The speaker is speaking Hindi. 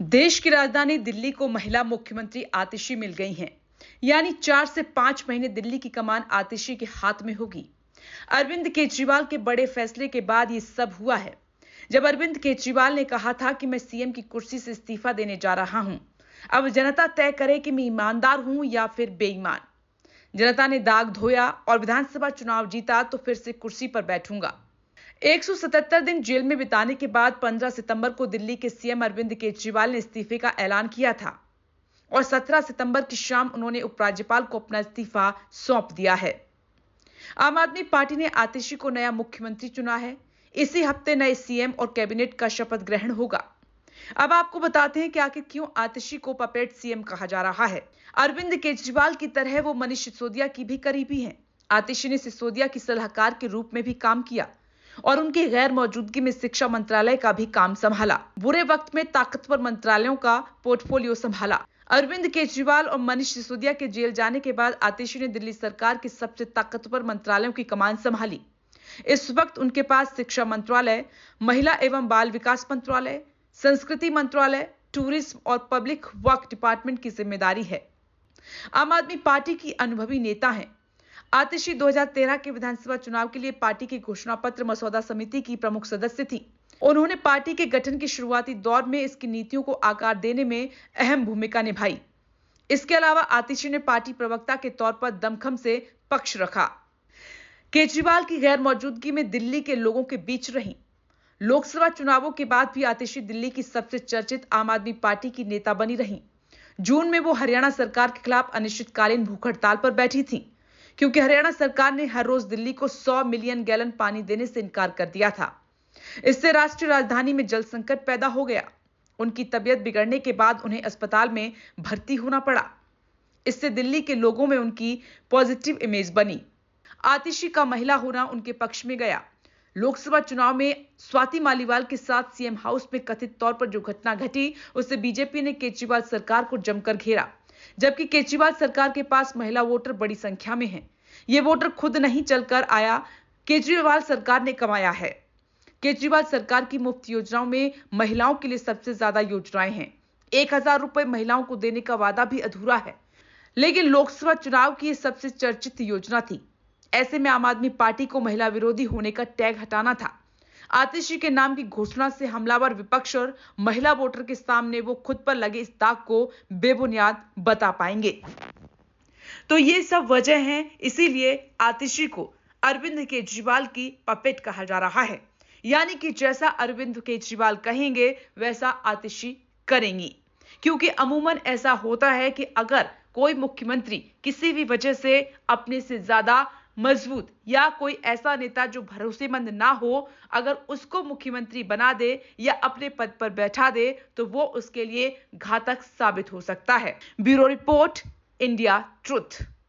देश की राजधानी दिल्ली को महिला मुख्यमंत्री आतिशी मिल गई हैं। यानी 4 से 5 महीने दिल्ली की कमान आतिशी के हाथ में होगी। अरविंद केजरीवाल के बड़े फैसले के बाद ये सब हुआ है। जब अरविंद केजरीवाल ने कहा था कि मैं सीएम की कुर्सी से इस्तीफा देने जा रहा हूं, अब जनता तय करे कि मैं ईमानदार हूं या फिर बेईमान। जनता ने दाग धोया और विधानसभा चुनाव जीता तो फिर से कुर्सी पर बैठूंगा। 177 दिन जेल में बिताने के बाद 15 सितंबर को दिल्ली के सीएम अरविंद केजरीवाल ने इस्तीफे का ऐलान किया था और 17 सितंबर की शाम उन्होंने उपराज्यपाल को अपना इस्तीफा सौंप दिया है। आम आदमी पार्टी ने आतिशी को नया मुख्यमंत्री चुना है। इसी हफ्ते नए सीएम और कैबिनेट का शपथ ग्रहण होगा। अब आपको बताते हैं कि आखिर क्यों आतिशी को पपेट सीएम कहा जा रहा है। अरविंद केजरीवाल की तरह वो मनीष सिसोदिया की भी करीबी हैं। आतिशी ने सिसोदिया की सलाहकार के रूप में भी काम किया और उनकी गैर मौजूदगी में शिक्षा मंत्रालय का भी काम संभाला। बुरे वक्त में ताकतवर मंत्रालयों का पोर्टफोलियो संभाला। अरविंद केजरीवाल और मनीष सिसोदिया के जेल जाने के बाद आतिशी ने दिल्ली सरकार के सबसे ताकतवर मंत्रालयों की कमान संभाली। इस वक्त उनके पास शिक्षा मंत्रालय, महिला एवं बाल विकास मंत्रालय, संस्कृति मंत्रालय, टूरिज्म और पब्लिक वर्क डिपार्टमेंट की जिम्मेदारी है। आम आदमी पार्टी की अनुभवी नेता हैं। आतिशी 2013 के विधानसभा चुनाव के लिए पार्टी की घोषणा पत्र मसौदा समिति की प्रमुख सदस्य थी। उन्होंने पार्टी के गठन के शुरुआती दौर में इसकी नीतियों को आकार देने में अहम भूमिका निभाई। इसके अलावा आतिशी ने पार्टी प्रवक्ता के तौर पर दमखम से पक्ष रखा। केजरीवाल की गैर मौजूदगी में दिल्ली के लोगों के बीच रही। लोकसभा चुनावों के बाद भी आतिशी दिल्ली की सबसे चर्चित आम आदमी पार्टी की नेता बनी रही। जून में वो हरियाणा सरकार के खिलाफ अनिश्चितकालीन भूख हड़ताल पर बैठी थी, क्योंकि हरियाणा सरकार ने हर रोज दिल्ली को 100 मिलियन गैलन पानी देने से इनकार कर दिया था। इससे राष्ट्रीय राजधानी में जल संकट पैदा हो गया। उनकी तबीयत बिगड़ने के बाद उन्हें अस्पताल में भर्ती होना पड़ा। इससे दिल्ली के लोगों में उनकी पॉजिटिव इमेज बनी। आतिशी का महिला होना उनके पक्ष में गया। लोकसभा चुनाव में स्वाति मालीवाल के साथ सीएम हाउस में कथित तौर पर जो घटना घटी, उससे बीजेपी ने केजरीवाल सरकार को जमकर घेरा। जबकि केजरीवाल सरकार के पास महिला वोटर बड़ी संख्या में हैं। ये वोटर खुद नहीं चलकर आया, केजरीवाल सरकार ने कमाया है। केजरीवाल सरकार की मुफ्त योजनाओं में महिलाओं के लिए सबसे ज्यादा योजनाएं हैं। 1000 रुपए महिलाओं को देने का वादा भी अधूरा है, लेकिन लोकसभा चुनाव की सबसे चर्चित योजना थी। ऐसे में आम आदमी पार्टी को महिला विरोधी होने का टैग हटाना था। आतिशी के नाम की घोषणा से हमलावर विपक्ष और महिला वोटर के सामने वो खुद पर लगे इस दाग को बेबुनियाद बता पाएंगे। तो ये सब वजह हैं, इसीलिए आतिशी को अरविंद केजरीवाल की पपेट कहा जा रहा है। यानी कि जैसा अरविंद केजरीवाल कहेंगे वैसा आतिशी करेंगी। क्योंकि अमूमन ऐसा होता है कि अगर कोई मुख्यमंत्री किसी भी वजह से अपने से ज्यादा मजबूत या कोई ऐसा नेता जो भरोसेमंद ना हो, अगर उसको मुख्यमंत्री बना दे या अपने पद पर बैठा दे, तो वो उसके लिए घातक साबित हो सकता है। Bureau report, India truth.